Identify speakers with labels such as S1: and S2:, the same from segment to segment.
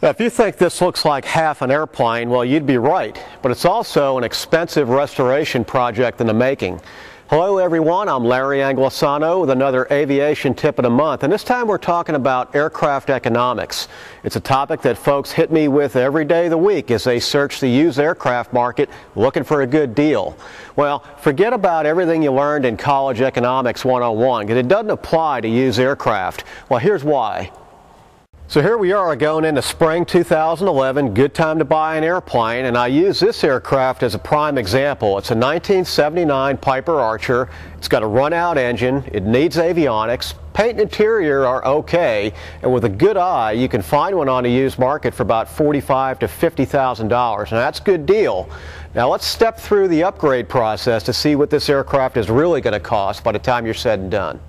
S1: Now, if you think this looks like half an airplane, well, you'd be right, but it's also an expensive restoration project in the making. Hello everyone, I'm Larry Anglisano with another aviation tip of the month, and this time we're talking about aircraft economics. It's a topic that folks hit me with every day of the week as they search the used aircraft market looking for a good deal. Well, forget about everything you learned in College Economics 101, because it doesn't apply to used aircraft. Well, here's why. So here we are going into spring 2011, good time to buy an airplane, and I use this aircraft as a prime example. It's a 1979 Piper Archer. It's got a run-out engine, it needs avionics, paint and interior are okay, and with a good eye you can find one on the used market for about $45,000 to $50,000. Now that's a good deal. Now let's step through the upgrade process to see what this aircraft is really going to cost by the time you're said and done.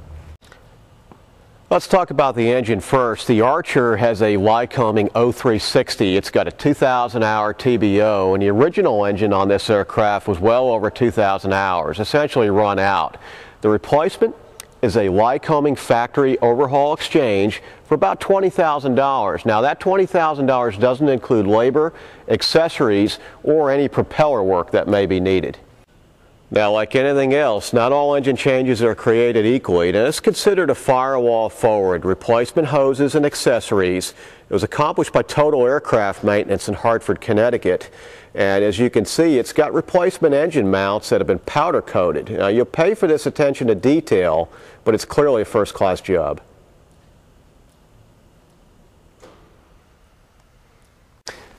S1: Let's talk about the engine first. The Archer has a Lycoming 0360. It's got a 2,000 hour TBO, and the original engine on this aircraft was well over 2,000 hours, essentially run out. The replacement is a Lycoming factory overhaul exchange for about $20,000. Now that $20,000 doesn't include labor, accessories, or any propeller work that may be needed. Now, like anything else, not all engine changes are created equally, and it's considered a firewall forward, replacement hoses and accessories. It was accomplished by Total Aircraft Maintenance in Hartford, Connecticut. And as you can see, it's got replacement engine mounts that have been powder coated. Now, you'll pay for this attention to detail, but it's clearly a first-class job.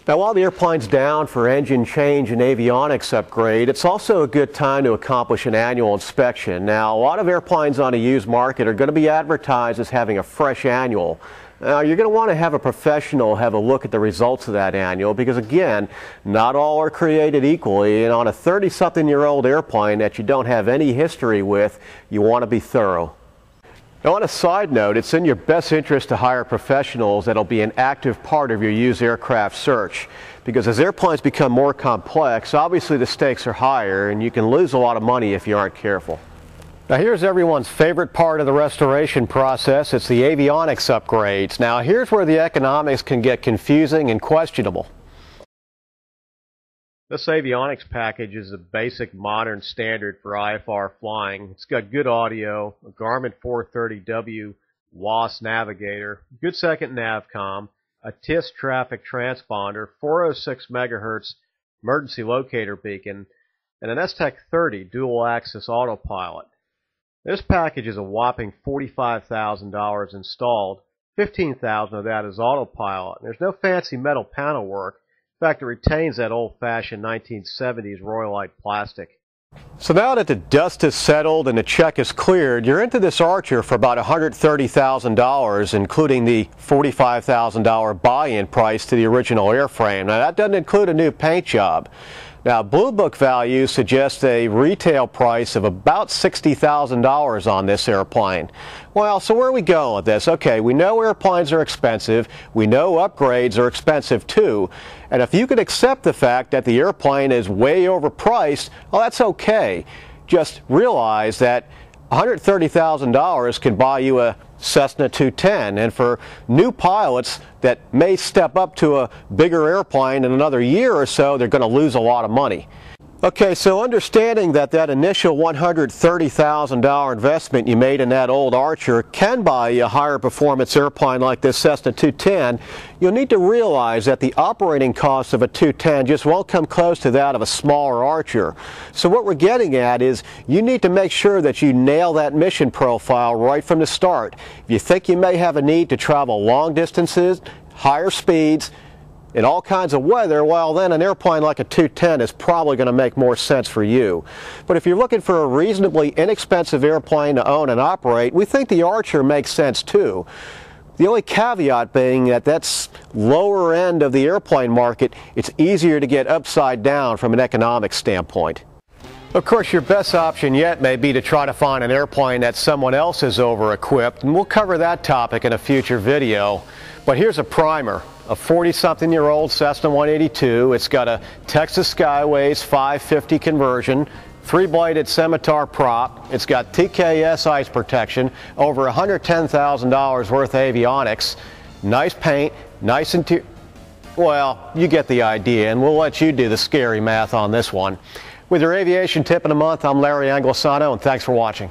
S1: Now, while the airplane's down for engine change and avionics upgrade, it's also a good time to accomplish an annual inspection. Now, a lot of airplanes on the used market are going to be advertised as having a fresh annual. Now, you're going to want to have a professional have a look at the results of that annual because, again, not all are created equally, and on a 30-something-year-old airplane that you don't have any history with, you want to be thorough. Now, on a side note, it's in your best interest to hire professionals that'll be an active part of your used aircraft search, because as airplanes become more complex, obviously the stakes are higher and you can lose a lot of money if you aren't careful. Now, here's everyone's favorite part of the restoration process. It's the avionics upgrades. Now, here's where the economics can get confusing and questionable. This avionics package is a basic modern standard for IFR flying. It's got good audio, a Garmin 430W WAAS navigator, good second navcom, a TIS traffic transponder, 406 MHz emergency locator beacon, and an STEC 30 dual axis autopilot. This package is a whopping $45,000 installed. $15,000 of that is autopilot. There's no fancy metal panel work. In fact, it retains that old-fashioned 1970s Royalite plastic. So now that the dust has settled and the check is cleared, you're into this Archer for about $130,000, including the $45,000 buy-in price to the original airframe. Now, that doesn't include a new paint job. Now, Blue Book value suggests a retail price of about $60,000 on this airplane. Well, so where are we going with this? Okay, we know airplanes are expensive. We know upgrades are expensive too. And if you could accept the fact that the airplane is way overpriced, well, that's okay. Just realize that $130,000 can buy you a Cessna 210, and for new pilots that may step up to a bigger airplane in another year or so, they're going to lose a lot of money. Okay, so understanding that initial $130,000 investment you made in that old Archer can buy you a higher performance airplane like this Cessna 210, you'll need to realize that the operating cost of a 210 just won't come close to that of a smaller Archer. So what we're getting at is you need to make sure that you nail that mission profile right from the start. If you think you may have a need to travel long distances, higher speeds, in all kinds of weather, well, then an airplane like a 210 is probably going to make more sense for you. But if you're looking for a reasonably inexpensive airplane to own and operate, we think the Archer makes sense too. The only caveat being that that's lower end of the airplane market, it's easier to get upside down from an economic standpoint. Of course, your best option yet may be to try to find an airplane that someone else is over-equipped, and we'll cover that topic in a future video. But here's a primer. A 40-something-year-old Cessna 182. It's got a Texas Skyways 550 conversion, 3-bladed Scimitar prop. It's got TKS ice protection, over $110,000 worth of avionics, nice paint, nice interior. Well, you get the idea, and we'll let you do the scary math on this one. With your aviation tip in a month, I'm Larry Anglisano, and thanks for watching.